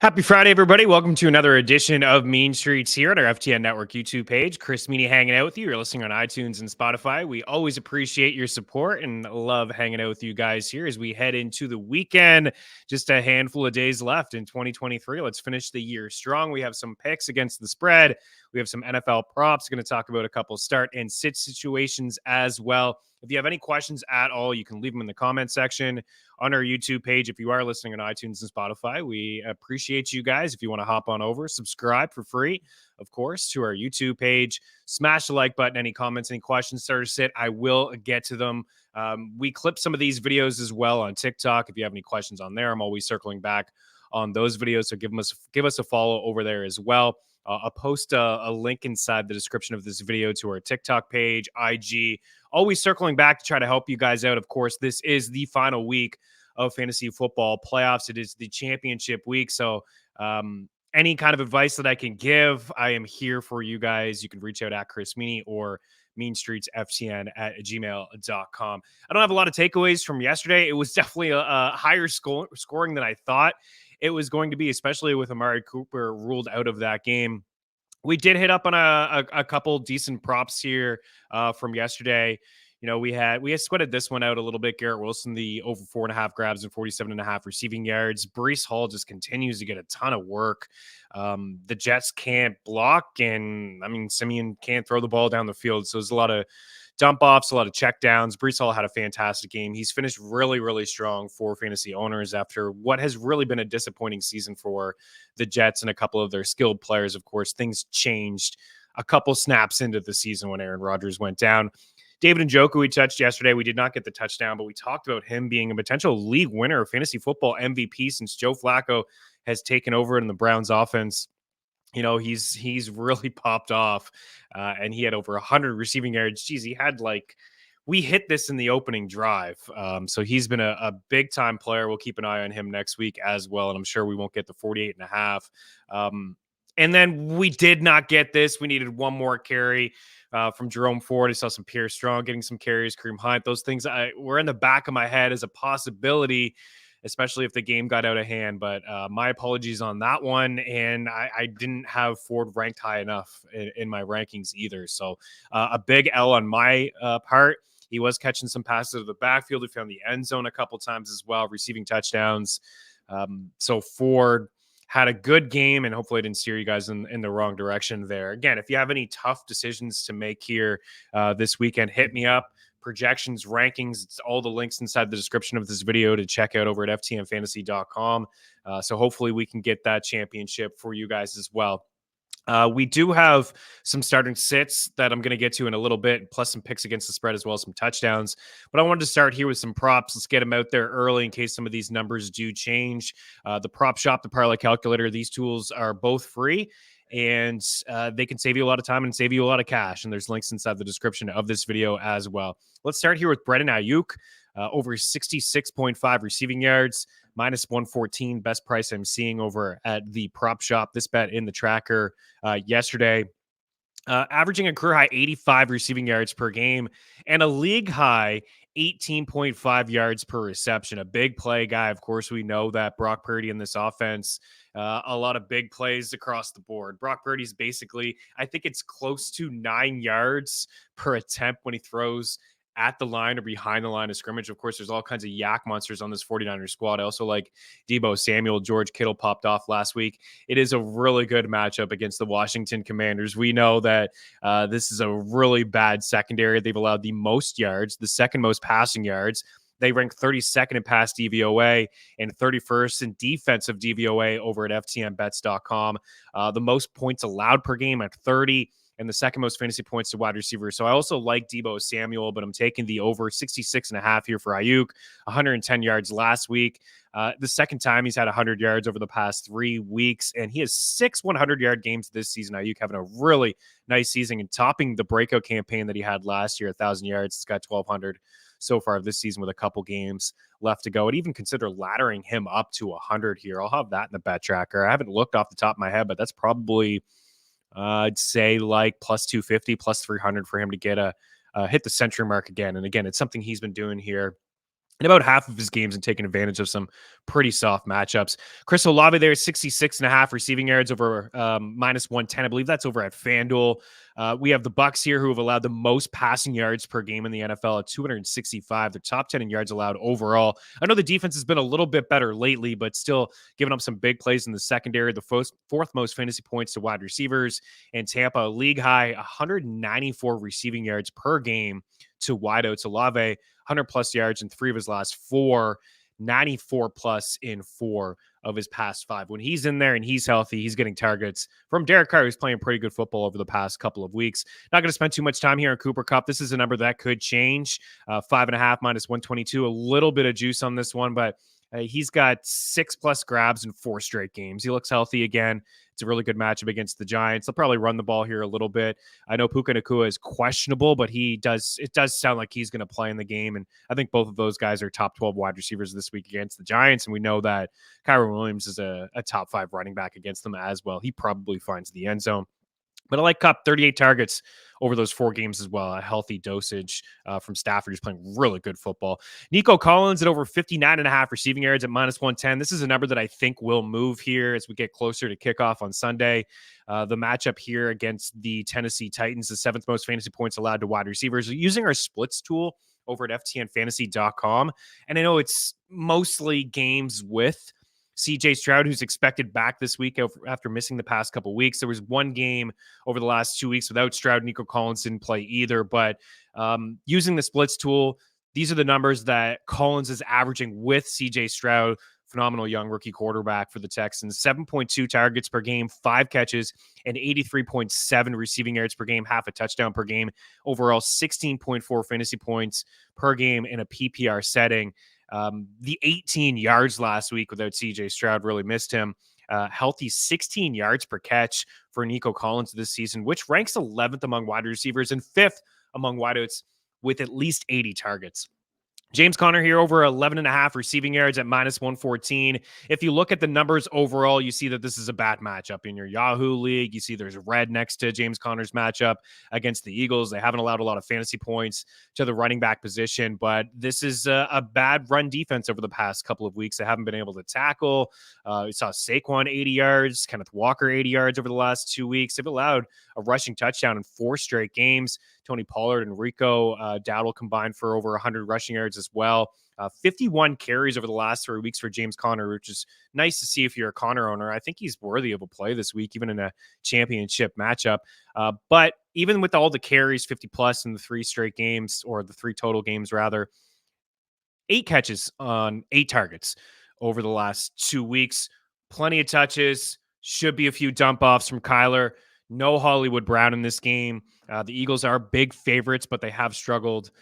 Happy Friday, everybody. Welcome to another edition of Mean Streets here at our FTN Network YouTube page. Chris Meaney hanging out with you. You're listening on iTunes and Spotify. We always appreciate your support and love hanging out with you guys here as we head into the weekend. Just a handful of days left in 2023. Let's finish the year strong. We have some picks against the spread. We have some NFL props. Going to talk about a couple start and sit situations as well. If you have any questions at all, you can leave them in the comment section on our YouTube page. If you are listening on iTunes and Spotify, we appreciate you guys. If you want to hop on over, subscribe for free, of course, to our YouTube page. Smash the like button. Any comments, any questions, start or sit, I will get to them. We clip some of these videos as well on TikTok. If you have any questions on there, I'm always circling back on those videos. So give us a follow over there as well. I'll post a link inside the description of this video to our TikTok page, IG. Always circling back to try to help you guys out. Of course, this is the final week of fantasy football playoffs. It is the championship week. So any kind of advice that I can give, I am here for you guys. You can reach out at Chris Meaney or meanstreetsftn at gmail.com. I don't have a lot of takeaways from yesterday. It was definitely a higher scoring than I thought it was going to be, especially with Amari Cooper ruled out of that game. We did hit up on a couple decent props here from yesterday. You know, we had sweated this one out a little bit. Garrett Wilson, the over 4.5 grabs and 47.5 receiving yards. Breece Hall just continues to get a ton of work. The Jets can't block, and I mean, Simeon can't throw the ball down the field. So there's a lot of dump offs, a lot of check downs. Breece Hall had a fantastic game. He's finished really, really strong for fantasy owners after what has really been a disappointing season for the Jets and a couple of their skilled players. Of course, things changed a couple snaps into the season when Aaron Rodgers went down. David Njoku, we touched yesterday. We did not get the touchdown, but we talked about him being a potential league winner of fantasy football MVP since Joe Flacco has taken over in the Browns offense. You know, he's really popped off, and he had over 100 receiving yards. Geez, he had we hit this in the opening drive. So he's been a big time player. We'll keep an eye on him next week as well. And I'm sure we won't get the 48.5. And then we did not get this. We needed one more carry from Jerome Ford. I saw some Pierre Strong getting some carries, Kareem Hunt. Those things were in the back of my head as a possibility, especially if the game got out of hand. But my apologies on that one. And I didn't have Ford ranked high enough in my rankings either. So a big L on my part. He was catching some passes to the backfield. He found the end zone a couple times as well, receiving touchdowns. So Ford had a good game, and hopefully I didn't steer you guys in the wrong direction there. Again, if you have any tough decisions to make here this weekend, hit me up. Projections, rankings, it's all the links inside the description of this video to check out over at ftnfantasy.com. So hopefully we can get that championship for you guys as well. We do have some starting sits that I'm going to get to in a little bit, plus some picks against the spread as well as some touchdowns. But I wanted to start here with some props. Let's get them out there early in case some of these numbers do change. The prop shop, the parlay calculator, these tools are both free, and they can save you a lot of time and save you a lot of cash. And there's links inside the description of this video as well. Let's start here with Brandon Ayuk, over 66.5 receiving yards, minus 114, best price I'm seeing over at the prop shop. This bet in the tracker yesterday, averaging a career high 85 receiving yards per game and a league high 18.5 yards per reception. A big play guy. Of course, we know that Brock Purdy in this offense, a lot of big plays across the board. Brock Purdy's basically, I think it's close to 9 yards per attempt when he throws at the line or behind the line of scrimmage. Of course, there's all kinds of yak monsters on this 49ers squad. I also like Deebo Samuel. George Kittle popped off last week. It is a really good matchup against the Washington Commanders. We know that this is a really bad secondary. They've allowed the most yards, the second most passing yards. They rank 32nd in pass DVOA and 31st in defensive DVOA over at ftnbets.com. The most points allowed per game at 30. And the second most fantasy points to wide receivers. So I also like Deebo Samuel, but I'm taking the over 66.5 here for Ayuk, 110 yards last week. The second time he's had 100 yards over the past 3 weeks, and he has 6 100-yard games this season. Ayuk having a really nice season and topping the breakout campaign that he had last year, 1,000 yards. It's got 1,200 so far this season with a couple games left to go. I'd even consider laddering him up to 100 here. I'll have that in the bet tracker. I haven't looked off the top of my head, but that's probably I'd say like plus 250, plus 300 for him to get hit the century mark again. And again, it's something he's been doing here in about half of his games and taking advantage of some pretty soft matchups. Chris Olave there, 66.5 receiving yards over minus 110. I believe that's over at FanDuel. We have the Bucks here who have allowed the most passing yards per game in the NFL at 265. They're top 10 in yards allowed overall. I know the defense has been a little bit better lately, but still giving up some big plays in the secondary. The fourth most fantasy points to wide receivers. And Tampa, league high, 194 receiving yards per game to wideouts. Olave, 100 plus yards in 3 of his last 4, 94 plus in 4 of his past 5. When he's in there and he's healthy, he's getting targets from Derek Carr, who's playing pretty good football over the past couple of weeks. Not going to spend too much time here on Cooper Kupp. This is a number that could change. 5.5 minus 122. A little bit of juice on this one, but he's got 6+ grabs in 4 straight games. He looks healthy again. It's a really good matchup against the Giants. They'll probably run the ball here a little bit. I know Puka Nacua is questionable, but it does sound like he's going to play in the game. And I think both of those guys are top 12 wide receivers this week against the Giants. And we know that Kyron Williams is a top 5 running back against them as well. He probably finds the end zone. But I like Kupp, 38 targets over those 4 games as well. A healthy dosage from Stafford, who's playing really good football. Nico Collins at over 59.5 receiving yards at minus 110. This is a number that I think will move here as we get closer to kickoff on Sunday. The matchup here against the Tennessee Titans, the 7th most fantasy points allowed to wide receivers. Using our splits tool over at ftnfantasy.com. And I know it's mostly games with CJ Stroud, who's expected back this week after missing the past couple weeks. There was one game over the last 2 weeks without Stroud. Nico Collins didn't play either, but using the splits tool, these are the numbers that Collins is averaging with CJ Stroud. Phenomenal young rookie quarterback for the Texans. 7.2 targets per game, 5 catches, and 83.7 receiving yards per game, half a touchdown per game. Overall, 16.4 fantasy points per game in a PPR setting. The 18 yards last week without CJ Stroud really missed him. Healthy 16 yards per catch for Nico Collins this season, which ranks 11th among wide receivers and 5th among wideouts with at least 80 targets. James Conner here over 11.5 receiving yards at minus 114. If you look at the numbers overall, you see that this is a bad matchup in your Yahoo league. You see there's red next to James Conner's matchup against the Eagles. They haven't allowed a lot of fantasy points to the running back position, but this is a bad run defense over the past couple of weeks. They haven't been able to tackle. We saw Saquon 80 yards, Kenneth Walker 80 yards over the last 2 weeks. They've allowed a rushing touchdown in 4 straight games. Tony Pollard and Rico Dowdle combined for over 100 rushing yards as well. 51 carries over the last 3 weeks for James Conner, which is nice to see if you're a Conner owner. I think he's worthy of a play this week, even in a championship matchup. But even with all the carries, 50 plus in the 3 straight games, or the 3 total games rather, 8 catches on 8 targets over the last 2 weeks. Plenty of touches. Should be a few dump offs from Kyler. No Hollywood Brown in this game. The Eagles are big favorites, but they have struggled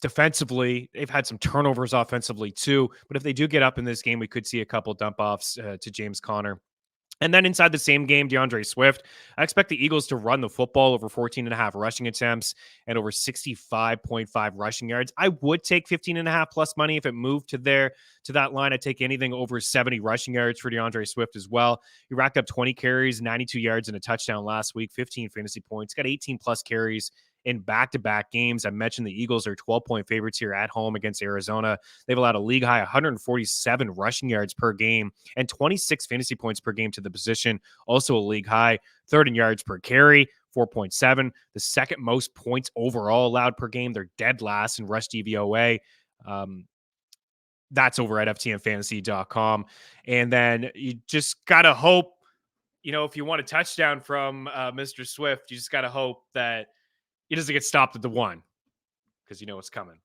defensively. They've had some turnovers offensively too. But if they do get up in this game, we could see a couple dump offs to James Conner. And then inside the same game, DeAndre Swift, I expect the Eagles to run the football over 14.5 rushing attempts and over 65.5 rushing yards. I would take 15.5 plus money if it moved to that line. I'd take anything over 70 rushing yards for DeAndre Swift as well. He racked up 20 carries, 92 yards, and a touchdown last week, 15 fantasy points, got 18 plus carries in back-to-back games. I mentioned the Eagles are 12-point favorites here at home against Arizona. They've allowed a league-high 147 rushing yards per game and 26 fantasy points per game to the position. Also a league-high, third in yards per carry, 4.7. The second most points overall allowed per game. They're dead last in rush DVOA. That's over at ftnfantasy.com. And then you just got to hope, if you want a touchdown from Mr. Swift, you just got to hope that he doesn't get stopped at the 1, because you know what's coming.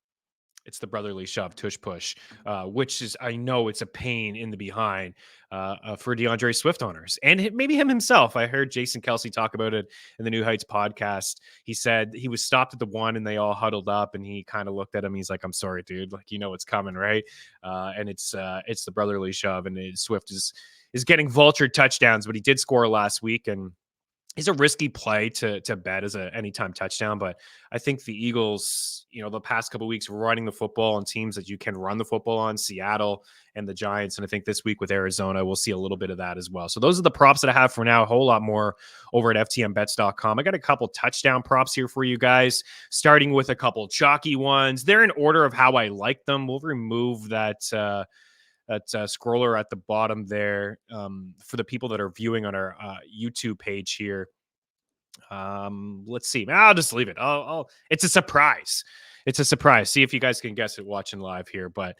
It's the brotherly shove, tush push, which is, I know it's a pain in the behind for DeAndre Swift owners and maybe him himself. I heard Jason Kelsey talk about it in the New Heights podcast. He said he was stopped at the 1 and they all huddled up and he kind of looked at him. He's like, I'm sorry, dude. Like, you know what's coming, right? And it's the brotherly shove, and Swift is getting vultured touchdowns, but he did score last week, and He's a risky play to bet as a anytime touchdown, but I think the Eagles, the past couple of weeks running the football on teams that you can run the football on, Seattle and the Giants, and I think this week with Arizona, we'll see a little bit of that as well. So those are the props that I have for now. A whole lot more over at ftmbets.com. I got a couple touchdown props here for you guys, starting with a couple chalky ones. They're in order of how I like them. We'll remove that scroller at the bottom there for the people that are viewing on our YouTube page here. Let's see. I'll just leave it. It's a surprise. It's a surprise. See if you guys can guess it watching live here. But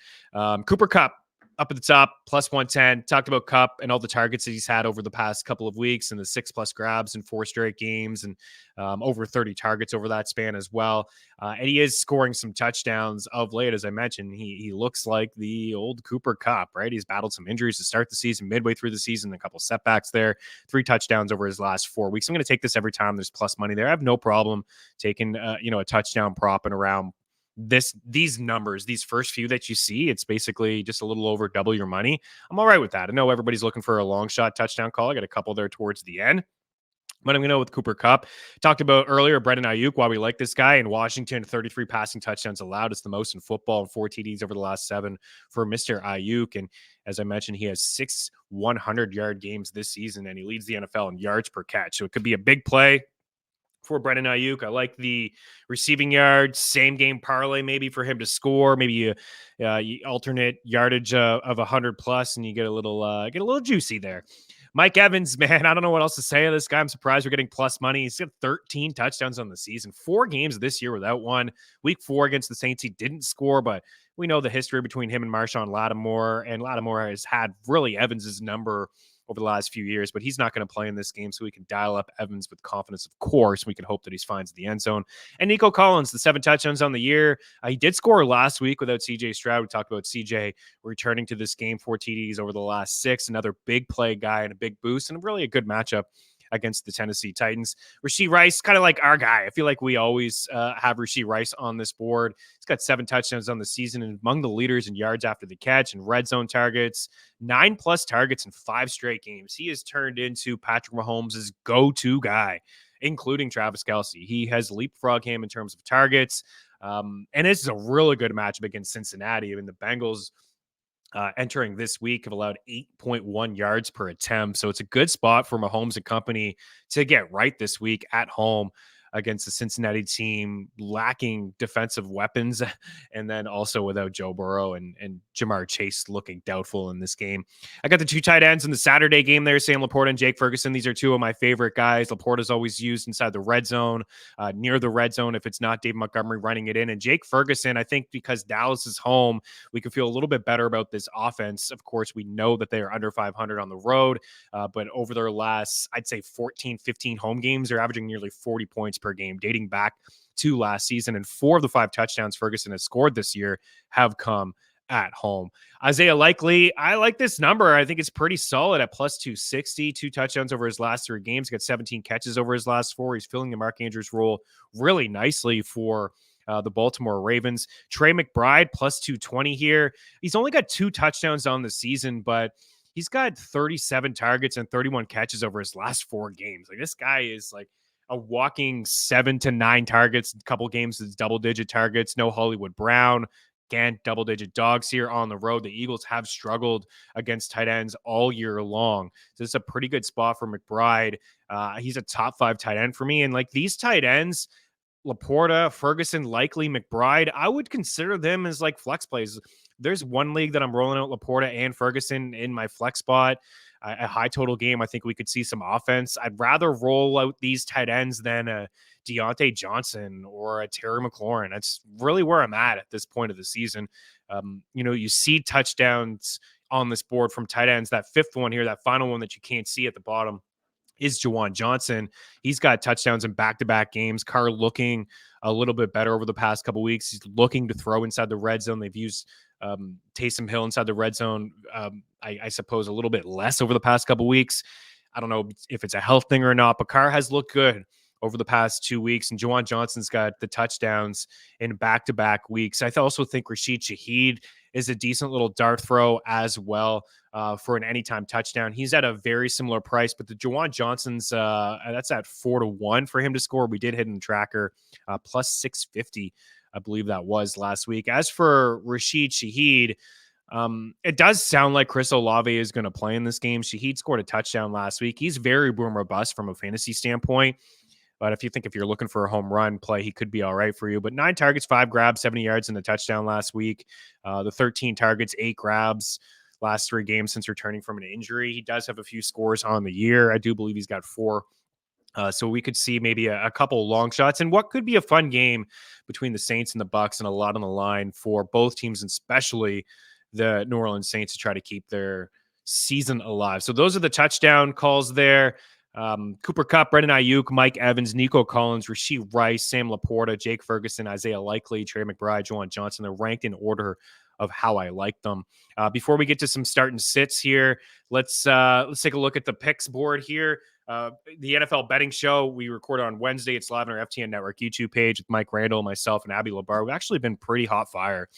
Cooper Kupp up at the top, plus 110. Talked about Kupp and all the targets that he's had over the past couple of weeks and the 6+ grabs in 4 straight games and over 30 targets over that span as well. And he is scoring some touchdowns of late. As I mentioned, he looks like the old Cooper Kupp, right? He's battled some injuries to start the season, midway through the season, a couple setbacks there, 3 touchdowns over his last 4 weeks. I'm going to take this every time there's plus money there. I have no problem taking, a touchdown prop and around these numbers, these first few that you see. It's basically just a little over double your money. I'm all right with that. I know everybody's looking for a long shot touchdown call. I got a couple there towards the end. But I'm going to go with Cooper Kupp. Talked about earlier, Brendan Ayuk, why we like this guy. In Washington, 33 passing touchdowns allowed. It's the most in football and 4 TDs over the last 7 for Mr. Ayuk. And as I mentioned, he has 6 100-yard games this season, and he leads the NFL in yards per catch. So it could be a big play for Brendan Ayuk. I like the receiving yards, same game parlay maybe for him to score. Maybe you alternate yardage of 100 plus, and you get a little juicy there. Mike Evans, man, I don't know what else to say of this guy. I'm surprised we're getting plus money. He's got 13 touchdowns on the season, 4 games this year without one. Week 4 against the Saints, he didn't score, but we know the history between him and Marshawn Lattimore, and Lattimore has had really Evans's number over the last few years, but he's not going to play in this game, so we can dial up Evans with confidence, of course. We can hope that he finds the end zone. And Nico Collins, the 7 touchdowns on the year. He did score last week without CJ Stroud. We talked about CJ returning to this game, 4 TDs over the last 6. Another big play guy and a big boost, and really a good matchup against the Tennessee Titans. Rashee Rice, kind of like our guy. I feel like we always have Rashee Rice on this board. He's got 7 touchdowns on the season and among the leaders in yards after the catch and red zone targets, 9+ targets in 5 straight games. He has turned into Patrick Mahomes' go-to guy, including Travis Kelce. He has leapfrogged him in terms of targets. And this is a really good matchup against Cincinnati. I mean, the Bengals entering this week have allowed 8.1 yards per attempt. So it's a good spot for Mahomes and company to get right this week at home against the Cincinnati team lacking defensive weapons, and then also without Joe Burrow and Jamar Chase looking doubtful in this game. I got the 2 tight ends in the Saturday game there, Sam Laporta and Jake Ferguson. These are 2 of my favorite guys. Laporta's always used inside the red zone, near the red zone if it's not Dave Montgomery running it in. And Jake Ferguson, I think because Dallas is home, we can feel a little bit better about this offense. Of course, we know that they are under 500 on the road, but over their last, I'd say 14, 15 home games, they're averaging nearly 40 points per game, dating back to last season. And 4 of the 5 touchdowns Ferguson has scored this year have come at home. Isaiah Likely, I like this number. I think it's pretty solid at plus 260, 2 touchdowns over his last 3 games, got 17 catches over his last 4. He's filling the Mark Andrews role really nicely for the Baltimore Ravens. Trey McBride, plus 220 here. He's only got 2 touchdowns on the season, but he's got 37 targets and 31 catches over his last 4 games. Like, this guy is like a walking 7 to 9 targets, a couple games is double-digit targets. No Hollywood Brown. Again, double-digit dogs here on the road. The Eagles have struggled against tight ends all year long. So it's a pretty good spot for McBride. He's a top 5 tight end for me. And like these tight ends, Laporta, Ferguson, Likely, McBride, I would consider them as like flex plays. There's one league that I'm rolling out Laporta and Ferguson in my flex spot. A high total game, I think we could see some offense. I'd rather roll out these tight ends than a Deontay Johnson or a Terry McLaurin. That's really where I'm at this point of the season. You see touchdowns on this board from tight ends. That 5th one here, that final one that you can't see at the bottom, is Juwan Johnson. He's got touchdowns in back-to-back games. Carr looking a little bit better over the past couple weeks. He's looking to throw inside the red zone. They've used Taysom Hill inside the red zone, I suppose, a little bit less over the past couple weeks. I don't know if it's a health thing or not, but Carr has looked good over the past 2 weeks, and Juwan Johnson's got the touchdowns in back-to-back weeks. I also think Rashid Shaheed is a decent little dart throw as well for an anytime touchdown. He's at a very similar price, but the Juwan Johnson's, that's at 4-1 for him to score. We did hit in the tracker, plus 650, I believe that was last week. As for Rashid Shaheed, it does sound like Chris Olave is going to play in this game. Shaheed scored a touchdown last week. He's very boom or bust from a fantasy standpoint. But if you're looking for a home run play, he could be all right for you. But 9 targets, 5 grabs, 70 yards in the touchdown last week. The 13 targets, 8 grabs last 3 games since returning from an injury. He does have a few scores on the year. I do believe he's got 4. So we could see maybe a couple long shots and what could be a fun game between the Saints and the Bucks, and a lot on the line for both teams, and especially the New Orleans Saints, to try to keep their season alive. So those are the touchdown calls there. Cooper Kupp, Brendan Ayuk, Mike Evans, Nico Collins, Rashee Rice, Sam Laporta, Jake Ferguson, Isaiah Likely, Trey McBride, Juwan Johnson. They're ranked in order of how I like them. Before we get to some start and sits here, let's take a look at the picks board here. The NFL betting show we record on Wednesday. It's live on our FTN Network YouTube page with Mike Randall, myself, and Abby Labar. We've actually been pretty hot fire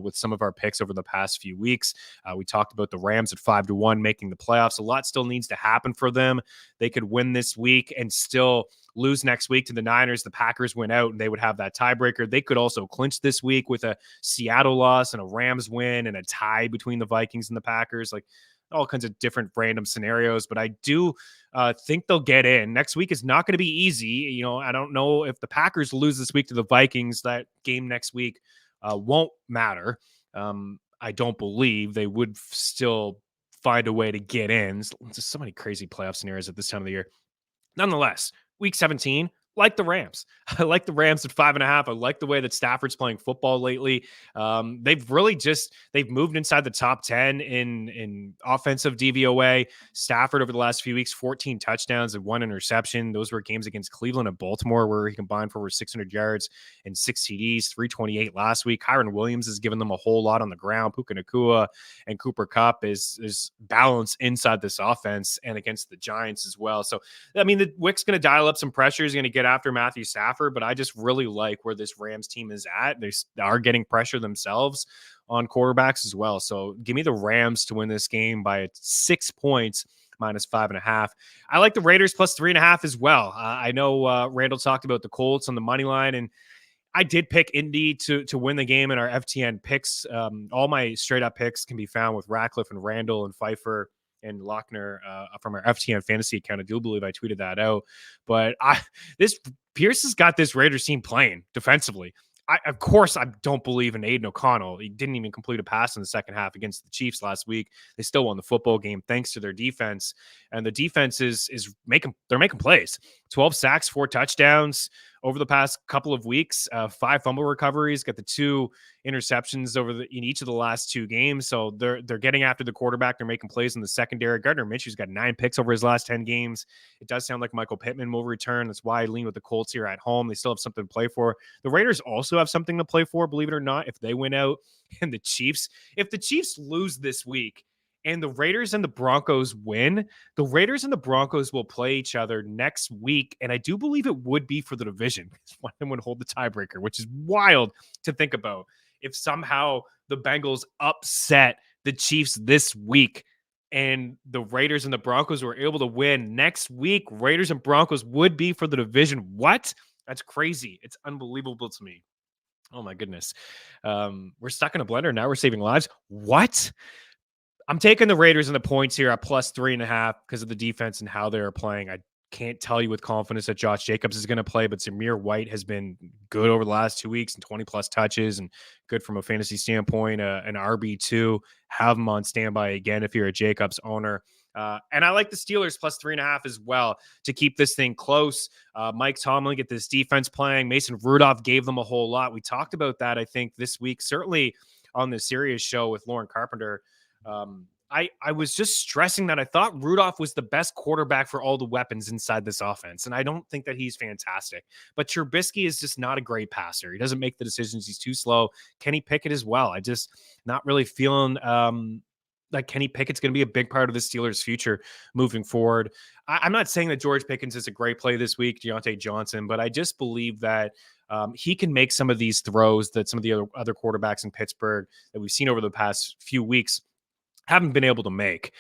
with some of our picks over the past few weeks. We talked about the Rams at 5-1 making the playoffs. A lot still needs to happen for them. They could win this week and still lose next week to the Niners. The Packers win out and they would have that tiebreaker. They could also clinch this week with a Seattle loss and a Rams win and a tie between the Vikings and the Packers. Like, all kinds of different random scenarios, but I do think they'll get in. Next week is not going to be easy. You know, I don't know if the Packers lose this week to the Vikings, that game next week won't matter. I don't believe they would still find a way to get in. There's so many crazy playoff scenarios at this time of the year. Nonetheless, week 17, like the Rams. I like the Rams at 5.5. I like the way that Stafford's playing football lately. They've moved inside the top 10 in offensive DVOA. Stafford over the last few weeks, 14 touchdowns and 1 interception. Those were games against Cleveland and Baltimore where he combined for over 600 yards and 6 TDs, 328 last week. Kyron Williams has given them a whole lot on the ground. Puka Nacua and Cooper Kupp is balanced inside this offense and against the Giants as well. So, I mean, the Wick's going to dial up some pressure. He's going to get after Matthew Stafford, but I just really like where this Rams team is at. They are getting pressure themselves on quarterbacks as well. So give me the Rams to win this game by 6 points, minus 5.5. I like the Raiders plus 3.5 as well. I know Randall talked about the Colts on the money line, and I did pick Indy to win the game in our FTN picks. All my straight up picks can be found with Ratcliffe and Randall and Pfeiffer and Lochner from our FTN fantasy account. I do believe I tweeted that out. But this Pierce has got this Raiders team playing defensively. Of course, I don't believe in Aiden O'Connell. He didn't even complete a pass in the second half against the Chiefs last week. They still won the football game thanks to their defense. And the defense is making plays. 12 sacks, 4 touchdowns over the past couple of weeks, 5 fumble recoveries, got the 2 interceptions in each of the last 2 games. So they're getting after the quarterback. They're making plays in the secondary. Gardner Minshew's got 9 picks over his last 10 games. It does sound like Michael Pittman will return. That's why I lean with the Colts here at home. They still have something to play for. The Raiders also have something to play for, believe it or not, if they win out. And the Chiefs, if the Chiefs lose this week and the Raiders and the Broncos win, the Raiders and the Broncos will play each other next week. And I do believe it would be for the division. One of them would hold the tiebreaker, which is wild to think about. If somehow the Bengals upset the Chiefs this week and the Raiders and the Broncos were able to win next week, Raiders and Broncos would be for the division. What? That's crazy. It's unbelievable to me. Oh my goodness. We're stuck in a blender. Now we're saving lives. What? I'm taking the Raiders and the points here at plus 3.5 because of the defense and how they're playing. I can't tell you with confidence that Josh Jacobs is going to play, but Zamir White has been good over the last 2 weeks and 20 plus touches and good from a fantasy standpoint. An RB2, have him on standby again if you're a Jacobs owner. And I like the Steelers plus 3.5 as well to keep this thing close. Mike Tomlin get this defense playing. Mason Rudolph gave them a whole lot. We talked about that, I think, this week, certainly on the Sirius show with Lauren Carpenter. I was just stressing that I thought Rudolph was the best quarterback for all the weapons inside this offense. And I don't think that he's fantastic, but Trubisky is just not a great passer. He doesn't make the decisions. He's too slow. Kenny Pickett as well. I just not really feeling like Kenny Pickett's going to be a big part of the Steelers' future moving forward. I'm not saying that George Pickens is a great play this week, Deontay Johnson, but I just believe that he can make some of these throws that some of the other quarterbacks in Pittsburgh that we've seen over the past few weeks haven't been able to make.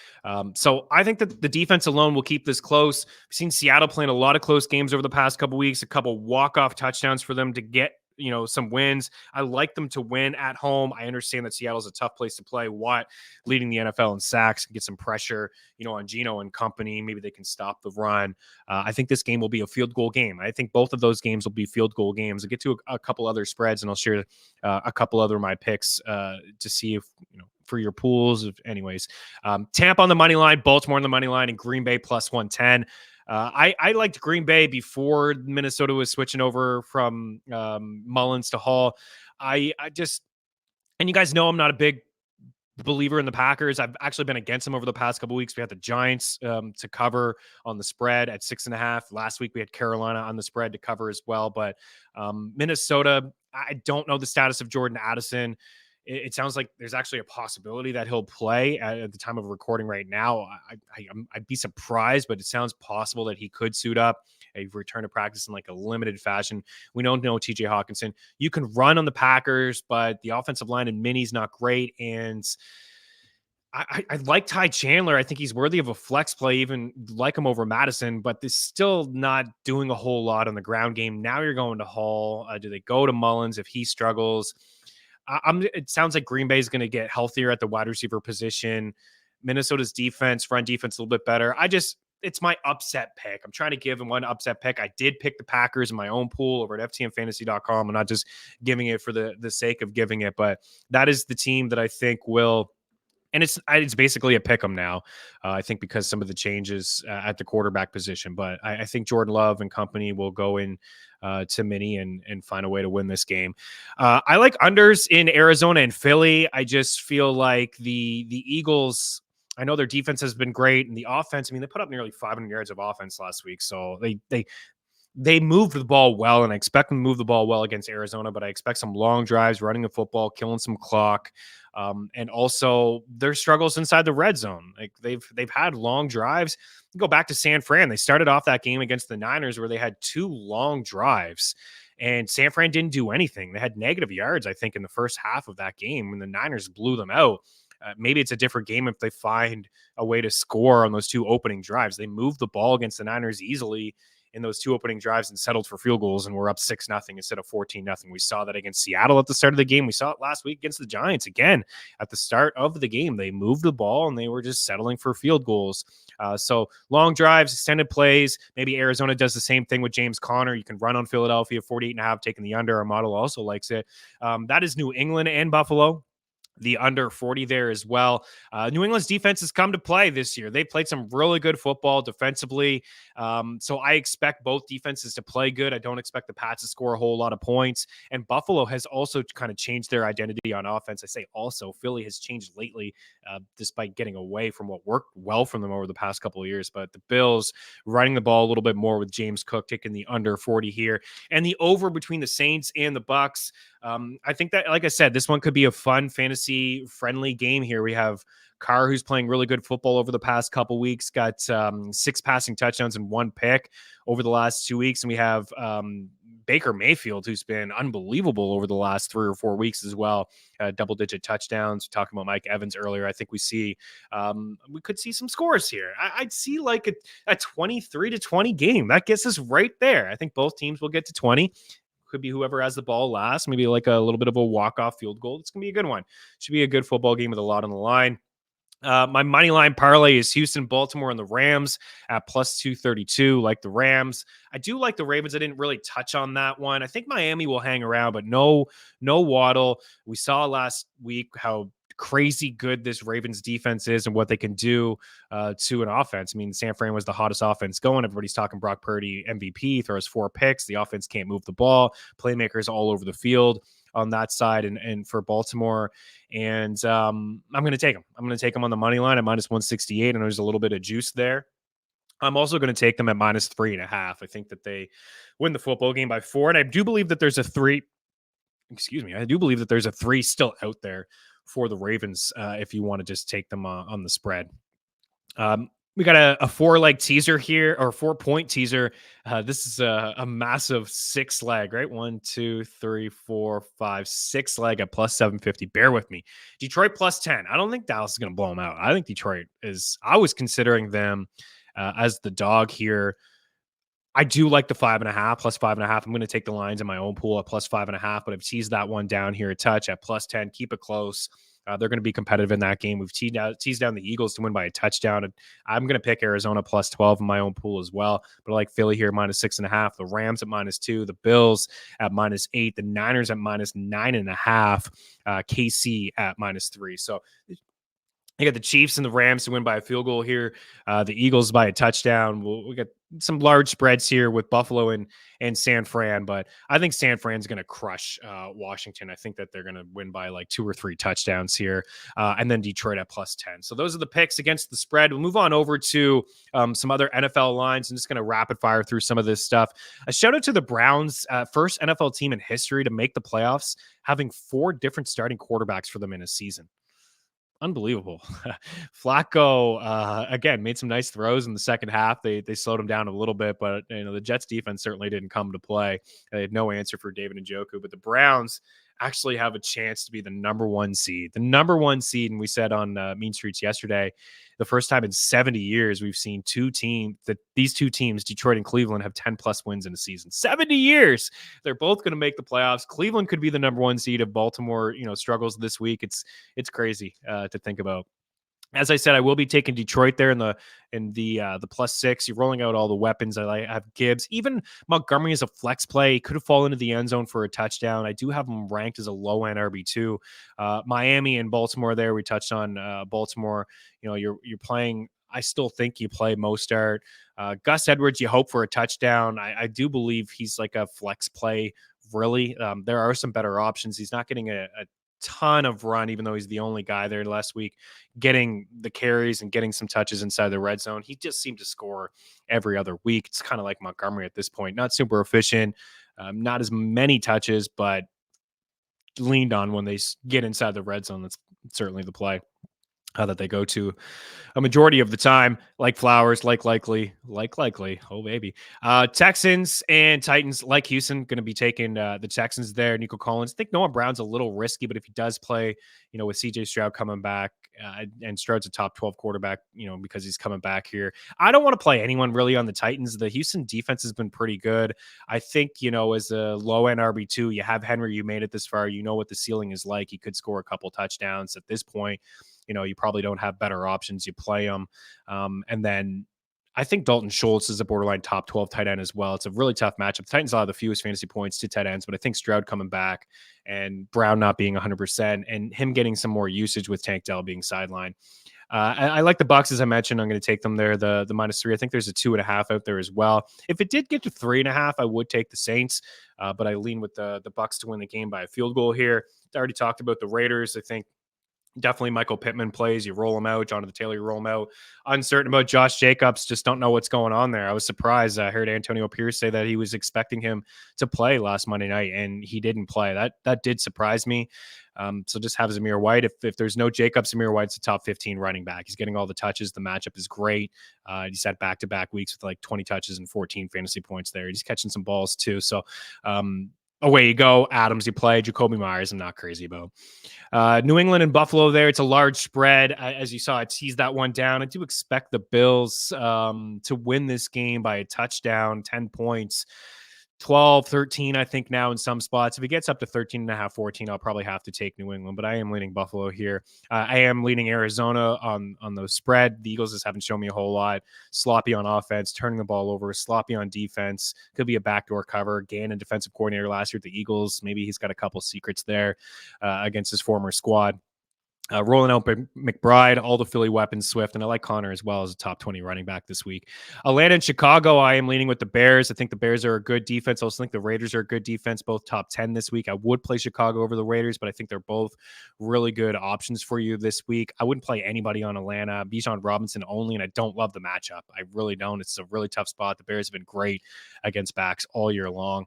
So I think that the defense alone will keep this close. We've seen Seattle playing a lot of close games over the past couple weeks, a couple walk-off touchdowns for them to get some wins. I like them to win at home. I understand that Seattle's a tough place to play. Watt leading the NFL in sacks, get some pressure, on Geno and company. Maybe they can stop the run. I think this game will be a field goal game. I think both of those games will be field goal games. I'll get to a couple other spreads, and I'll share a couple other of my picks to see if for your pools. Anyways, Tampa on the money line, Baltimore on the money line, and Green Bay plus 110. I liked Green Bay before Minnesota was switching over from Mullins to Hall. I just, and you guys know I'm not a big believer in the Packers. I've actually been against them over the past couple of weeks. We had the Giants to cover on the spread at 6.5. Last week we had Carolina on the spread to cover as well. But Minnesota, I don't know the status of Jordan Addison. It sounds like there's actually a possibility that he'll play at the time of recording right now. I'd be surprised, but it sounds possible that he could suit up. A return to practice in like a limited fashion. We don't know TJ Hawkinson. You can run on the Packers, but the offensive line in Meaney's not great. And I like Ty Chandler. I think he's worthy of a flex play, even like him over Madison, but they're still not doing a whole lot on the ground game. Now you're going to Hall. Do they go to Mullins if he struggles? It sounds like Green Bay is going to get healthier at the wide receiver position. Minnesota's defense, front defense, a little bit better. It's my upset pick. I'm trying to give him one upset pick. I did pick the Packers in my own pool over at ftnfantasy.com. I'm not just giving it for the sake of giving it, but that is the team that I think will. And it's basically a pick 'em now, I think, because some of the changes at the quarterback position. But I think Jordan Love and company will go in to Meaney and find a way to win this game. I like unders in Arizona and Philly. I just feel like the Eagles, I know their defense has been great, and the offense, they put up nearly 500 yards of offense last week. So they moved the ball well, and I expect them to move the ball well against Arizona, but I expect some long drives, running the football, killing some clock. And also their struggles inside the red zone. Like they've had long drives. Go back to San Fran. They started off that game against the Niners where they had 2 long drives, and San Fran didn't do anything. They had negative yards, I think, in the first half of that game when the Niners blew them out. Maybe it's a different game if they find a way to score on those 2 opening drives. They moved the ball against the Niners easily in those 2 opening drives and settled for field goals, and we're up 6-0 instead of 14-0. We saw that against Seattle at the start of the game. We saw it last week against the Giants again at the start of the game. They moved the ball and they were just settling for field goals. So long drives, extended plays. Maybe Arizona does the same thing with James Conner. You can run on Philadelphia, 48.5, taking the under. Our model also likes it. That is New England and Buffalo. The under 40 there as well. New England's defense has come to play this year. They played some really good football defensively. So I expect both defenses to play good. I don't expect the Pats to score a whole lot of points. And Buffalo has also kind of changed their identity on offense. I say also, Philly has changed lately, despite getting away from what worked well for them over the past couple of years. But the Bills running the ball a little bit more with James Cook taking the under 40 here. And the over between the Saints and the Bucks. I think that, like I said, this one could be a fun fantasy-friendly game here. We have Carr, who's playing really good football over the past couple weeks, got 6 passing touchdowns and 1 pick over the last 2 weeks. And we have Baker Mayfield, who's been unbelievable over the last 3 or 4 weeks as well. Double-digit touchdowns. We talked about Mike Evans earlier. I think we could see some scores here. I'd see like a 23-20 game. That gets us right there. I think both teams will get to 20. Could be whoever has the ball last, maybe like a little bit of a walk-off field goal. It's going to be a good one. Should be a good football game with a lot on the line. My money line parlay is Houston, Baltimore, and the Rams at plus 232. Like the Rams. I do like the Ravens. I didn't really touch on that one. I think Miami will hang around, but no Waddle. We saw last week how crazy good this Ravens defense is and what they can do to an offense. San Fran was the hottest offense going. Everybody's talking Brock Purdy MVP, throws 4 picks. The offense can't move the ball. Playmakers all over the field on that side and for Baltimore. And I'm going to take them. I'm going to take them on the money line at minus 168. And there's a little bit of juice there. I'm also going to take them at minus 3.5. I think that they win the football game by 4. And I do believe that there's a 3. I do believe that there's a 3 still out there for the Ravens if you want to just take them on the spread. We got a 4-leg teaser here, or 4-point teaser. This is a massive 6-leg, right? 1, 2, 3, 4, 5, 6-leg at plus 750. Bear with me. Detroit plus 10. I don't think Dallas is going to blow them out. I think Detroit is, I was considering them as the dog here. I do like the 5.5 plus 5.5. I'm going to take the lines in my own pool at plus 5.5, but I've teased that one down here a touch at plus 10. Keep it close. They're going to be competitive in that game. We've teased down the Eagles to win by a touchdown. And I'm going to pick Arizona plus 12 in my own pool as well. But I like Philly here minus 6.5. The Rams at -2. The Bills at -8. The Niners at -9.5. KC at -3. So you got the Chiefs and the Rams to win by a field goal here. The Eagles by a touchdown. We got some large spreads here with Buffalo and San Fran, but I think San Fran's going to crush Washington. I think that they're going to win by like 2 or 3 touchdowns here, and then Detroit at plus 10. So those are the picks against the spread. We'll move on over to some other NFL lines. I'm just going to rapid fire through some of this stuff. A shout out to the Browns, first NFL team in history to make the playoffs, having 4 different starting quarterbacks for them in a season. Unbelievable. Flacco, again, made some nice throws in the second half. They slowed him down a little bit, but the Jets defense certainly didn't come to play. They had no answer for David Njoku, but the Browns actually have a chance to be the number 1 seed. The number 1 seed, and we said on Mean Streets yesterday, the first time in 70 years we've seen these two teams, Detroit and Cleveland, have 10 plus wins in a season. 70 years. They're both going to make the playoffs. Cleveland could be the number 1 seed if Baltimore, struggles this week. It's crazy to think about. As I said, I will be taking Detroit there in the +6. You're rolling out all the weapons. I have Gibbs. Even Montgomery is a flex play. He could have fallen into the end zone for a touchdown. I do have him ranked as a low end RB2. Miami and Baltimore there. We touched on Baltimore. You're playing. I still think you play Mostert. Gus Edwards, you hope for a touchdown. I do believe he's like a flex play, really. There are some better options. He's not getting a ton of run, even though he's the only guy there last week getting the carries and getting some touches inside the red zone. He just seemed to score every other week. It's kind of like Montgomery at this point, not super efficient, not as many touches, but leaned on when they get inside the red zone. That's certainly the play that they go to a majority of the time, like Flowers, like likely. Oh, baby. Texans and Titans, like Houston, going to be taking the Texans there. Nico Collins. I think Noah Brown's a little risky, but if he does play, with CJ Stroud coming back, and Stroud's a top 12 quarterback, because he's coming back here. I don't want to play anyone really on the Titans. The Houston defense has been pretty good. I think, as a low end RB2, you have Henry, you made it this far. You know what the ceiling is like. He could score a couple touchdowns at this point. You probably don't have better options. You play them. And then I think Dalton Schultz is a borderline top 12 tight end as well. It's a really tough matchup. The Titans allow the fewest fantasy points to tight ends, but I think Stroud coming back and Brown not being 100% and him getting some more usage with Tank Dell being sidelined. I like the Bucs, as I mentioned. I'm going to take them there, the -3. I think there's a 2.5 out there as well. If it did get to 3.5, I would take the Saints, but I lean with the Bucs to win the game by a field goal here. I already talked about the Raiders. I think definitely Michael Pittman plays. You roll him out. Jonathan Taylor, you roll him out. Uncertain about Josh Jacobs. Just don't know what's going on there. I was surprised. I heard Antonio Pierce say that he was expecting him to play last Monday night, and he didn't play. That did surprise me. So just have Zamir White. If there's no Jacobs, Zamir White's a top 15 running back. He's getting all the touches. The matchup is great. He's had back-to-back weeks with like 20 touches and 14 fantasy points there. He's catching some balls too. So away you go. Adams, you play. Jacoby Myers, I'm not crazy about. New England and Buffalo there. It's a large spread. As you saw, I teased that one down. I do expect the Bills to win this game by a touchdown, 10 points. 12, 13, I think now in some spots. If it gets up to 13.5, 14, I'll probably have to take New England, but I am leaning Buffalo here. I am leaning Arizona on the spread. The Eagles just haven't shown me a whole lot. Sloppy on offense, turning the ball over, sloppy on defense. Could be a backdoor cover. Gannon, defensive coordinator last year at the Eagles. Maybe he's got a couple secrets there against his former squad. Rolling out McBride, all the Philly weapons, Swift, and I like Connor as well as a top 20 running back this week. Atlanta and Chicago, I am leaning with the Bears. I think the Bears are a good defense. I also think the Raiders are a good defense, both top 10 this week. I would play Chicago over the Raiders, but I think they're both really good options for you this week. I wouldn't play anybody on Atlanta. Bijan Robinson only, and I don't love the matchup. I really don't. It's a really tough spot. The Bears have been great against backs all year long.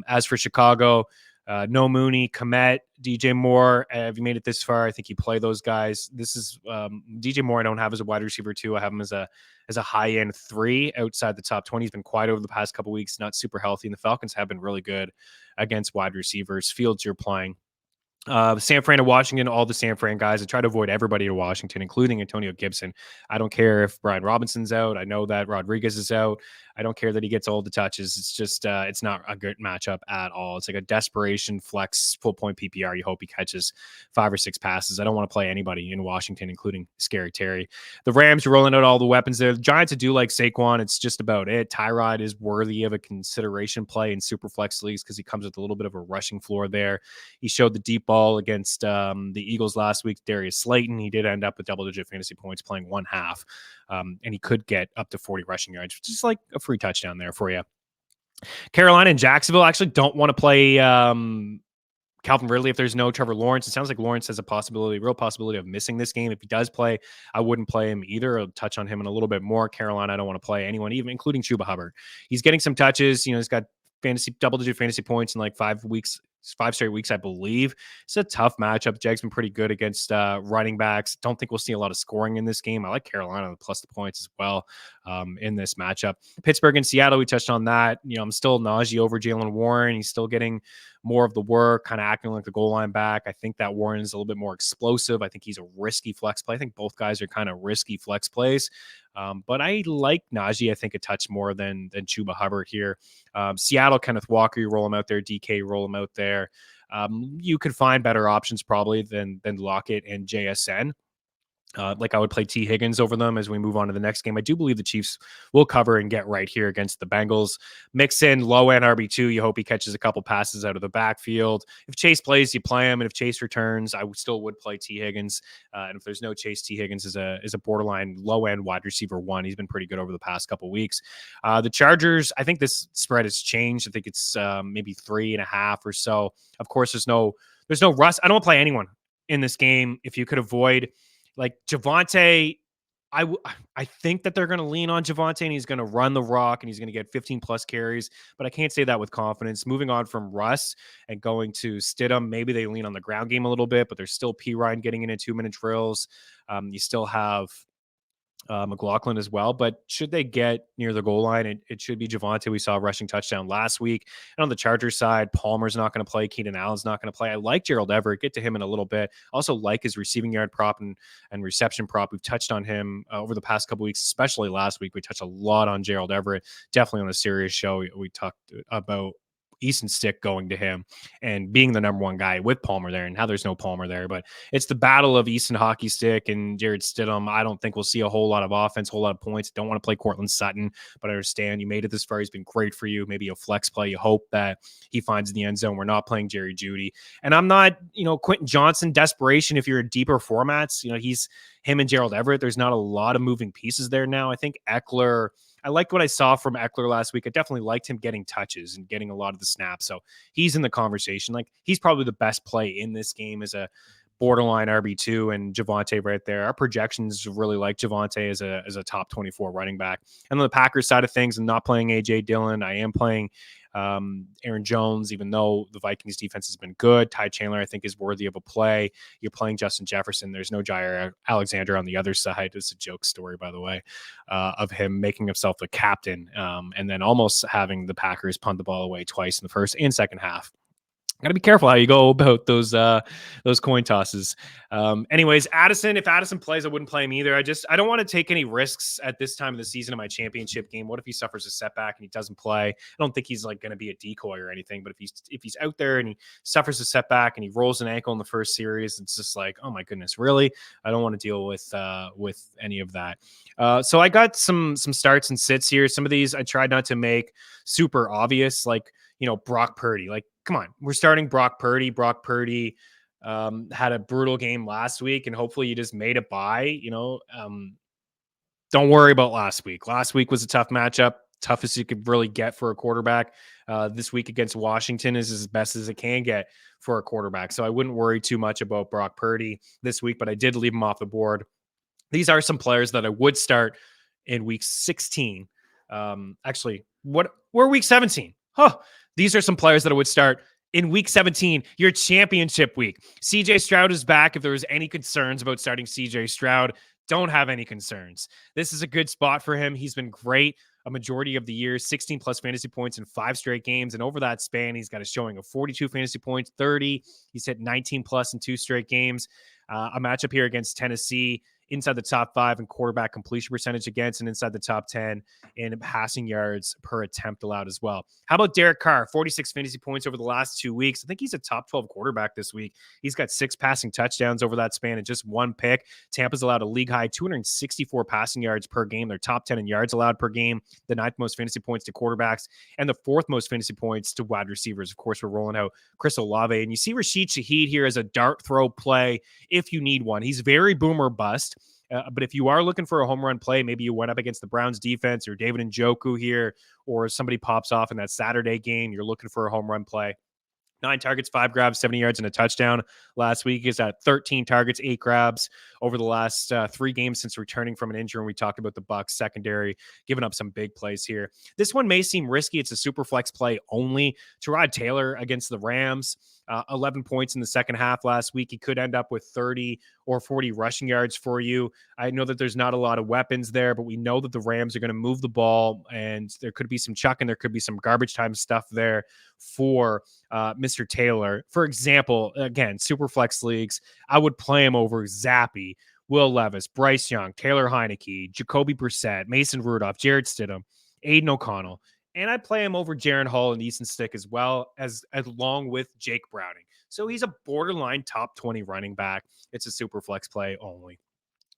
As for Chicago, No Mooney, Komet, DJ Moore. Have you made it this far? I think you play those guys. This is DJ Moore. I don't have as a wide receiver 2. I have him as a high end 3 outside the top 20. He's been quiet over the past couple weeks, not super healthy, and the Falcons have been really good against wide receivers. Fields you're playing. San Fran to Washington, all the San Fran guys. I try to avoid everybody to Washington, including Antonio Gibson. I don't care if Brian Robinson's out. I know that Rodriguez is out. I don't care that he gets all the touches. It's just, it's not a good matchup at all. It's like a desperation flex full point PPR. You hope he catches 5 or 6 passes. I don't want to play anybody in Washington, including Scary Terry. The Rams are rolling out all the weapons there. The Giants do like Saquon. It's just about it. Tyrod is worthy of a consideration play in super flex leagues because he comes with a little bit of a rushing floor there. He showed the deep ball against the Eagles last week. Darius Slayton, he did end up with double-digit fantasy points playing one half, and he could get up to 40 rushing yards, which is like a free touchdown there for you. Carolina and Jacksonville actually don't want to play Calvin Ridley if there's no Trevor Lawrence. It sounds like Lawrence has a real possibility of missing this game. If he does play, I wouldn't play him either. I'll touch on him in a little bit more. Carolina, I don't want to play anyone, even including Chuba Hubbard. He's getting some touches. He's got double-digit fantasy points in like 5 straight weeks, I believe. It's a tough matchup. Jags been pretty good against running backs. Don't think we'll see a lot of scoring in this game. I like Carolina plus the points as well in this matchup. Pittsburgh and Seattle, we touched on that. I'm still Najee over Jaylen Warren. He's still getting more of the work, kind of acting like the goal line back. I think that Warren is a little bit more explosive. I think he's a risky flex play. I think both guys are kind of risky flex plays. But I like Najee, I think, a touch more than Chuba Hubbard here. Seattle, Kenneth Walker, you roll him out there. DK, roll him out there. You could find better options probably than Lockett and JSN. Like I would play T. Higgins over them as we move on to the next game. I do believe the Chiefs will cover and get right here against the Bengals. Mix in low-end RB2. You hope he catches a couple passes out of the backfield. If Chase plays, you play him. And if Chase returns, I still would play T. Higgins. And if there's no Chase, T. Higgins is a borderline low-end wide receiver 1. He's been pretty good over the past couple weeks. The Chargers, I think this spread has changed. I think it's maybe 3.5 or so. Of course, there's no Russ. I don't play anyone in this game. If you could avoid like Javonte, I think that they're going to lean on Javonte and he's going to run the rock and he's going to get 15 plus carries, but I can't say that with confidence. Moving on from Russ and going to Stidham, maybe they lean on the ground game a little bit, but there's still P. Ryan getting in 2-minute drills. You still have McLaughlin as well, but should they get near the goal line, it should be Javonte. We saw a rushing touchdown last week. And on the Chargers side, Palmer's not going to play. Keenan Allen's not going to play. I like Gerald Everett. Get to him in a little bit. Also like his receiving yard prop and reception prop. We've touched on him over the past couple weeks, especially last week. We touched a lot on Gerald Everett. Definitely on a serious show. We talked about Easton Stick going to him and being the number 1 guy with Palmer there, and how there's no Palmer there. But it's the battle of Easton Hockey Stick and Jared Stidham. I don't think we'll see a whole lot of offense, a whole lot of points. Don't want to play Cortland Sutton, but I understand you made it this far. He's been great for you. Maybe a flex play. You hope that he finds the end zone. We're not playing Jerry Jeudy. And I'm not, Quentin Johnson desperation. If you're in deeper formats, he's him and Gerald Everett. There's not a lot of moving pieces there now. I think Eckler, I liked what I saw from Eckler last week. I definitely liked him getting touches and getting a lot of the snaps. So he's in the conversation. Like, he's probably the best play in this game as a borderline RB2, and Javonte right there. Our projections really like Javonte as a top 24 running back. And on the Packers side of things, I'm not playing AJ Dillon. I am playing Aaron Jones, even though the Vikings defense has been good. Ty Chandler, I think, is worthy of a play. You're playing Justin Jefferson. There's no Jair Alexander on the other side. It's a joke story, by the way, of him making himself the captain and then almost having the Packers punt the ball away twice in the first and second half. Got to be careful how you go about those coin tosses. Anyways, Addison, if Addison plays, I wouldn't play him either. I don't want to take any risks at this time of the season in my championship game. What if he suffers a setback and he doesn't play? I don't think he's like going to be a decoy or anything, but if he's out there and he suffers a setback and he rolls an ankle in the first series, it's just like, oh my goodness, really? I don't want to deal with any of that. So I got some starts and sits here. Some of these I tried not to make super obvious, like, Brock Purdy. Like, come on, we're starting Brock Purdy. Brock Purdy had a brutal game last week, and hopefully you just made it by. Don't worry about last week. Last week was a tough matchup, toughest you could really get for a quarterback. This week against Washington is as best as it can get for a quarterback. So I wouldn't worry too much about Brock Purdy this week, but I did leave him off the board. These are some players that I would start in week 16. Actually, we're week 17. These are some players that I would start in week 17, your championship week. CJ Stroud is back. If there was any concerns about starting CJ Stroud, don't have any concerns. This is a good spot for him. He's been great a majority of the year, 16 plus fantasy points in 5 straight games. And over that span, he's got a showing of 42 fantasy points, 30. He's hit 19 plus in 2 straight games. A matchup here against Tennessee, inside the top 5 in quarterback completion percentage against, and inside the top 10 in passing yards per attempt allowed as well. How about Derek Carr? 46 fantasy points over the last 2 weeks. I think he's a top 12 quarterback this week. He's got 6 passing touchdowns over that span and just 1 pick. Tampa's allowed a league high 264 passing yards per game. They're top 10 in yards allowed per game, the 9th most fantasy points to quarterbacks, and the 4th most fantasy points to wide receivers. Of course, we're rolling out Chris Olave, and you see Rashid Shaheed here as a dart throw play if you need one. He's very boomer bust. But if you are looking for a home run play, maybe you went up against the Browns defense or David Njoku here, or somebody pops off in that Saturday game, you're looking for a home run play. 9 targets, 5 grabs, 70 yards, and a touchdown last week. He's at 13 targets, 8 grabs over the last 3 games since returning from an injury. And we talked about the Bucs secondary giving up some big plays here. This one may seem risky. It's a super flex play only. Tyrod Taylor against the Rams, 11 points in the second half last week. He could end up with 30 or 40 rushing yards for you. I know that there's not a lot of weapons there, but we know that the Rams are going to move the ball, and there could be some chucking. There could be some garbage time stuff there for Mr. Taylor. For example, again, super flex leagues, I would play him over Zappy, Will Levis, Bryce Young, Taylor Heineke, Jacoby Brissett, Mason Rudolph, Jared Stidham, Aiden O'Connell. And I'd play him over Jaron Hall and Easton Stick as well, as along with Jake Browning. So he's a borderline top 20 running back. It's a super flex play only.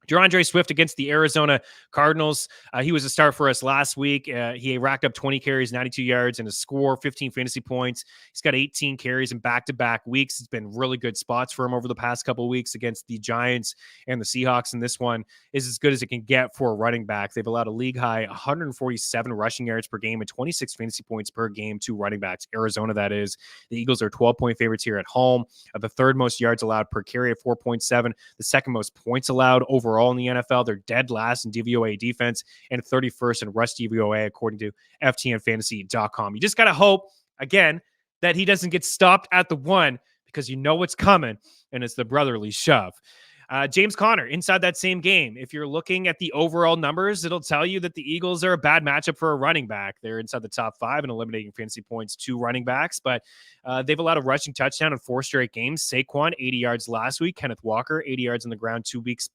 DeAndre Swift against the Arizona Cardinals. He was a start for us last week. He racked up 20 carries, 92 yards, and a score, 15 fantasy points. He's got 18 carries in back-to-back weeks. It's been really good spots for him over the past couple of weeks against the Giants and the Seahawks, and this one is as good as it can get for a running back. They've allowed a league-high 147 rushing yards per game and 26 fantasy points per game to running backs. Arizona, that is. The Eagles are 12-point favorites here at home. The 3rd most yards allowed per carry at 4.7. The 2nd most points allowed overall in the NFL. They're dead last in DVOA defense and 31st in rush DVOA, according to FTNFantasy.com. You just got to hope, again, that he doesn't get stopped at the 1, because you know what's coming, and it's the brotherly shove. James Conner, inside that same game. If you're looking at the overall numbers, it'll tell you that the Eagles are a bad matchup for a running back. They're inside the top 5 in eliminating fantasy points to running backs, but they've allowed a rushing touchdown in 4 straight games. Saquon, 80 yards last week. Kenneth Walker, 80 yards on the ground 2 weeks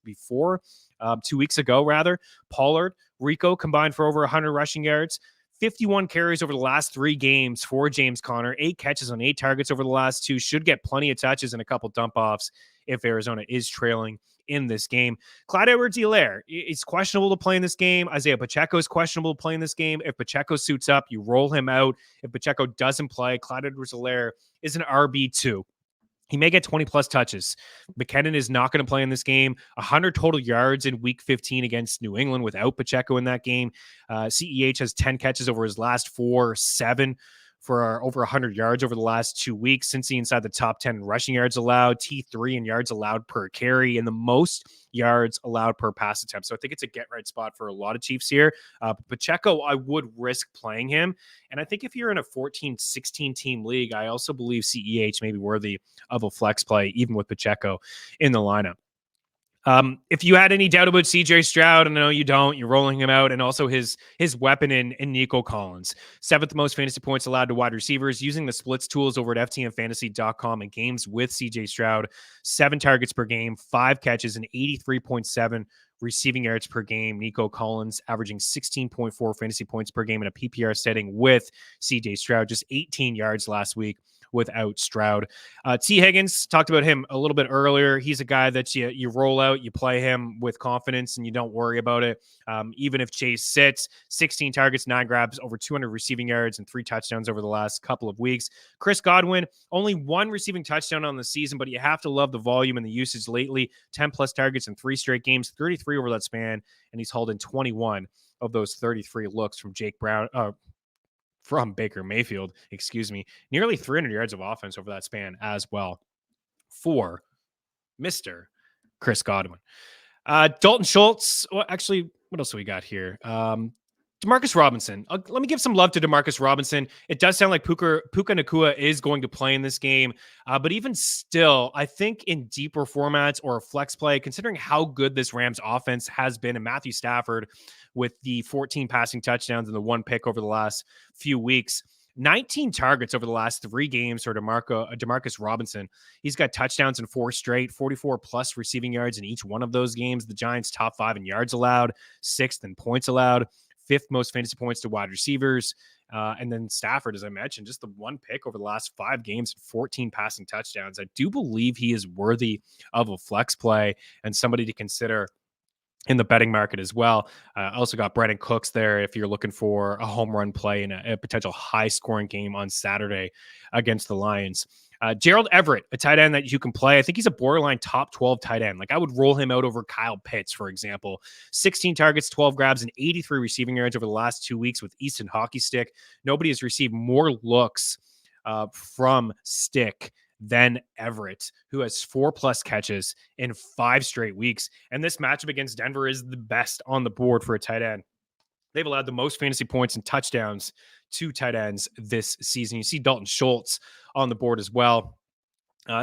ago, rather. Pollard, Rico combined for over 100 rushing yards. 51 carries over the last 3 games for James Conner. 8 catches on 8 targets over the last 2. Should get plenty of touches and a couple dump-offs if Arizona is trailing in this game. Clyde Edwards-Helaire is questionable to play in this game. Isaiah Pacheco is questionable to play in this game. If Pacheco suits up, you roll him out. If Pacheco doesn't play, Clyde Edwards-Helaire is an RB2. He may get 20 plus touches. McKinnon is not going to play in this game. 100 total yards in week 15 against New England without Pacheco in that game. CEH has 10 catches over his last 4, 7 for over 100 yards over the last 2 weeks. Since he inside the top 10 in rushing yards allowed, T3 in yards allowed per carry, and the most yards allowed per pass attempt. So I think it's a get-right spot for a lot of Chiefs here. Pacheco, I would risk playing him. And I think if you're in a 14-16 team league, I also believe CEH may be worthy of a flex play, even with Pacheco in the lineup. If you had any doubt about CJ Stroud, and I know you don't, you're rolling him out, and also his weapon in Nico Collins. 7th most fantasy points allowed to wide receivers using the splits tools over at FTNFantasy.com and games with CJ Stroud. 7 targets per game, 5 catches, and 83.7 receiving yards per game. Nico Collins averaging 16.4 fantasy points per game in a PPR setting with CJ Stroud, just 18 yards last week without Stroud. T. Higgins, talked about him a little bit earlier. He's a guy that you roll out, you play him with confidence, and you don't worry about it. Even if Chase sits, 16 targets, 9 grabs, over 200 receiving yards, and 3 touchdowns over the last couple of weeks. Chris Godwin, only 1 receiving touchdown on the season, but you have to love the volume and the usage lately. 10 plus targets in 3 straight games, 33 over that span, and he's hauled in 21 of those 33 looks from Baker Mayfield, nearly 300 yards of offense over that span as well for Mr. Chris Godwin. Dalton Schultz. Well, actually, what else do we got here? Demarcus Robinson. Let me give some love to Demarcus Robinson. It does sound like Puka Nacua is going to play in this game. But even still, I think in deeper formats or a flex play, considering how good this Rams offense has been, and Matthew Stafford with the 14 passing touchdowns and the one pick over the last few weeks, 19 targets over the last 3 games for Demarcus Robinson. He's got touchdowns in 4 straight, 44 plus receiving yards in each one of those games. The Giants top 5 in yards allowed, 6th in points allowed, 5th most fantasy points to wide receivers. And then Stafford, as I mentioned, just the one pick over the last 5 games, 14 passing touchdowns. I do believe he is worthy of a flex play and somebody to consider in the betting market as well. I also got Brandon Cooks there if you're looking for a home run play in a potential high scoring game on Saturday against the Lions. Gerald Everett, a tight end that you can play. I think he's a borderline top 12 tight end. Like I would roll him out over Kyle Pitts, for example. 16 targets, 12 grabs, and 83 receiving yards over the last 2 weeks with Easton Hockey Stick. Nobody has received more looks from Stick than Everett, who has 4+ catches in 5 straight weeks. And this matchup against Denver is the best on the board for a tight end. They've allowed the most fantasy points and touchdowns to tight ends this season. You see Dalton Schultz on the board as well.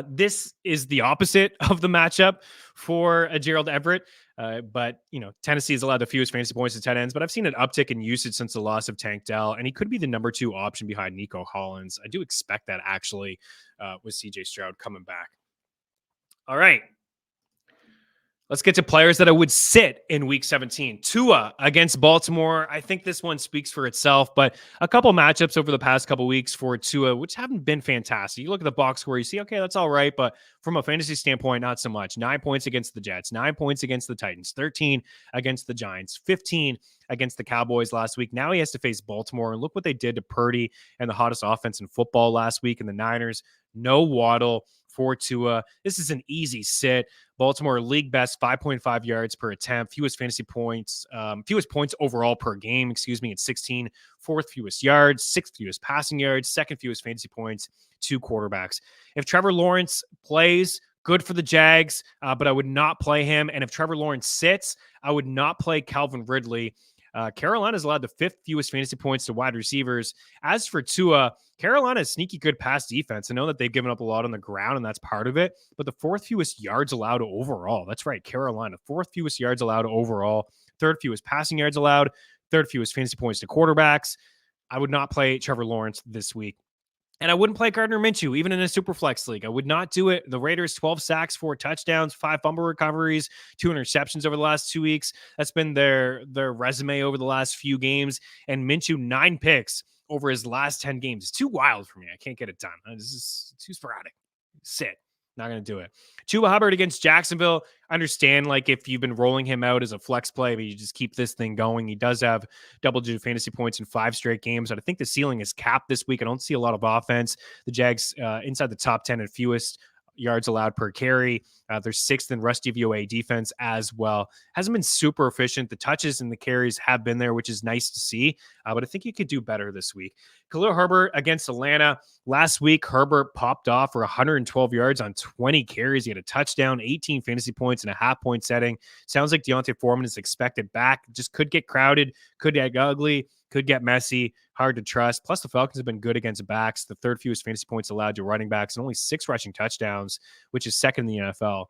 This is the opposite of the matchup for Gerald Everett. But, Tennessee has allowed the fewest fantasy points to tight ends, but I've seen an uptick in usage since the loss of Tank Dell, and he could be the number 2 option behind Nico Hollins. I do expect that actually with CJ Stroud coming back. All right. Let's get to players that I would sit in week 17. Tua against Baltimore. I think this one speaks for itself, but a couple matchups over the past couple weeks for Tua, which haven't been fantastic. You look at the box score, you see, okay, that's all right, but from a fantasy standpoint, not so much. 9 points against the Jets, 9 points against the Titans, 13 against the Giants, 15 against the Cowboys last week. Now he has to face Baltimore, and look what they did to Purdy and the hottest offense in football last week in the Niners. No Waddle for Tua. This is an easy sit. Baltimore league best 5.5 yards per attempt, fewest fantasy points, fewest points overall per game, at 16, 4th fewest yards, 6th fewest passing yards, 2nd fewest fantasy points to quarterbacks. If Trevor Lawrence plays, good for the Jags, but I would not play him. And if Trevor Lawrence sits, I would not play Calvin Ridley. Carolina's allowed the 5th fewest fantasy points to wide receivers. As for Tua, Carolina's sneaky good pass defense. I know that they've given up a lot on the ground, and that's part of it, but the 4th fewest yards allowed overall. That's right, Carolina, 4th fewest yards allowed overall, 3rd fewest passing yards allowed, 3rd fewest fantasy points to quarterbacks. I would not play Trevor Lawrence this week. And I wouldn't play Gardner Minshew, even in a super flex league. I would not do it. The Raiders, 12 sacks, 4 touchdowns, 5 fumble recoveries, 2 interceptions over the last 2 weeks. That's been their resume over the last few games. And Minshew, 9 picks over his last 10 games. It's too wild for me. I can't get it done. This is too sporadic. Sit. Not going to do it. Chuba Hubbard against Jacksonville. I understand, if you've been rolling him out as a flex play, but you just keep this thing going. He does have double-digit fantasy points in 5 straight games, but I think the ceiling is capped this week. I don't see a lot of offense. The Jags inside the top 10 and fewest yards allowed per carry. They're 6th in rush DVOA defense as well. Hasn't been super efficient. The touches and the carries have been there, which is nice to see, but I think you could do better this week. Khalil Herbert against Atlanta. Last week, Herbert popped off for 112 yards on 20 carries. He had a touchdown, 18 fantasy points, and a half-point setting. Sounds like Deontay Foreman is expected back. Just could get crowded, could get ugly, could get messy, hard to trust. Plus, the Falcons have been good against backs, the 3rd fewest fantasy points allowed to running backs, and only 6 rushing touchdowns, which is 2nd in the NFL,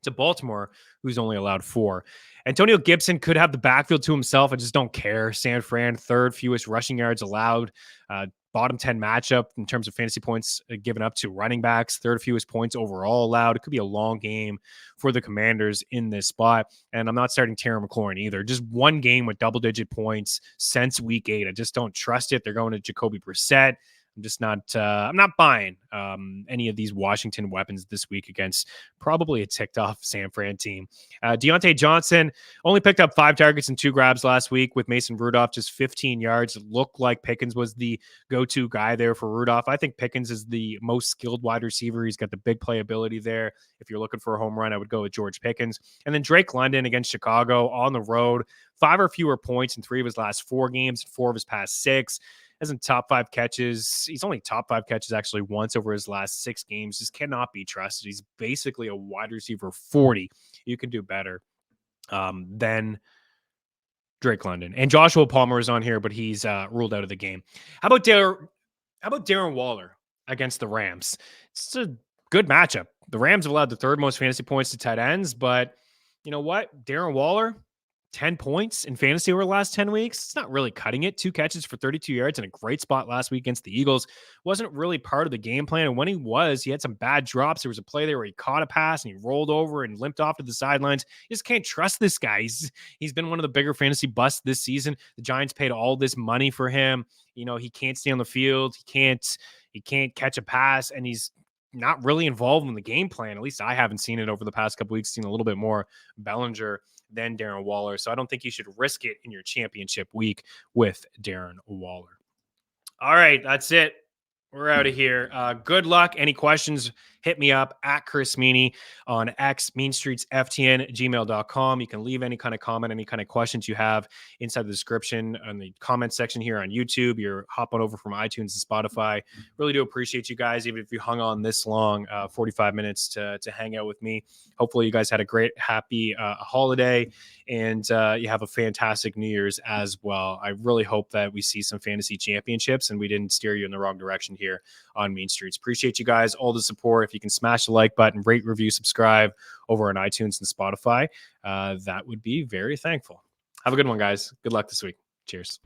to Baltimore, who's only allowed 4. Antonio Gibson could have the backfield to himself. I just don't care. San Fran, 3rd fewest rushing yards allowed. Bottom 10 matchup in terms of fantasy points given up to running backs. 3rd fewest points overall allowed. It could be a long game for the Commanders in this spot. And I'm not starting Terry McLaurin either. Just one game with double-digit points since week 8. I just don't trust it. They're going to Jacoby Brissett. I'm just not. I'm not buying any of these Washington weapons this week against probably a ticked off San Fran team. Deontay Johnson only picked up 5 targets and 2 grabs last week with Mason Rudolph, just 15 yards. It looked like Pickens was the go-to guy there for Rudolph. I think Pickens is the most skilled wide receiver. He's got the big playability there. If you're looking for a home run, I would go with George Pickens. And then Drake London against Chicago on the road, 5 or fewer points in 3 of his last 4 games, 4 of his past 6. Hasn't top 5 catches. He's only top 5 catches actually once over his last 6 games. Just cannot be trusted. He's basically a wide receiver 40. You can do better than Drake London. And Joshua Palmer is on here, but he's ruled out of the game. How about Darren Waller against the Rams? It's a good matchup. The Rams have allowed the third most fantasy points to tight ends, but you know what? Darren Waller, 10 points in fantasy over the last 10 weeks. It's not really cutting it. 2 catches for 32 yards in a great spot last week against the Eagles. Wasn't really part of the game plan. And when he was, he had some bad drops. There was a play there where he caught a pass and he rolled over and limped off to the sidelines. You just can't trust this guy. He's been one of the bigger fantasy busts this season. The Giants paid all this money for him. You know, he can't stay on the field. He can't catch a pass, and he's not really involved in the game plan. At least I haven't seen it over the past couple weeks. Seen a little bit more Bellinger than Darren Waller. So I don't think you should risk it in your championship week with Darren Waller. All right, that's it. We're out of here. Good luck. Any questions, hit me up at Chris Meaney on X, meanstreetsftn, gmail.com. You can leave any kind of comment, any kind of questions you have inside the description on the comment section here on YouTube. You're hopping over from iTunes and Spotify. Really do appreciate you guys, even if you hung on this long, 45 minutes to hang out with me. Hopefully you guys had a great, happy holiday, and you have a fantastic New Year's as well. I really hope that we see some fantasy championships and we didn't steer you in the wrong direction here on Mean Streets. Appreciate you guys, all the support. If you can smash the like button, rate, review, subscribe over on iTunes and Spotify, that would be very thankful. Have a good one, guys. Good luck this week. Cheers.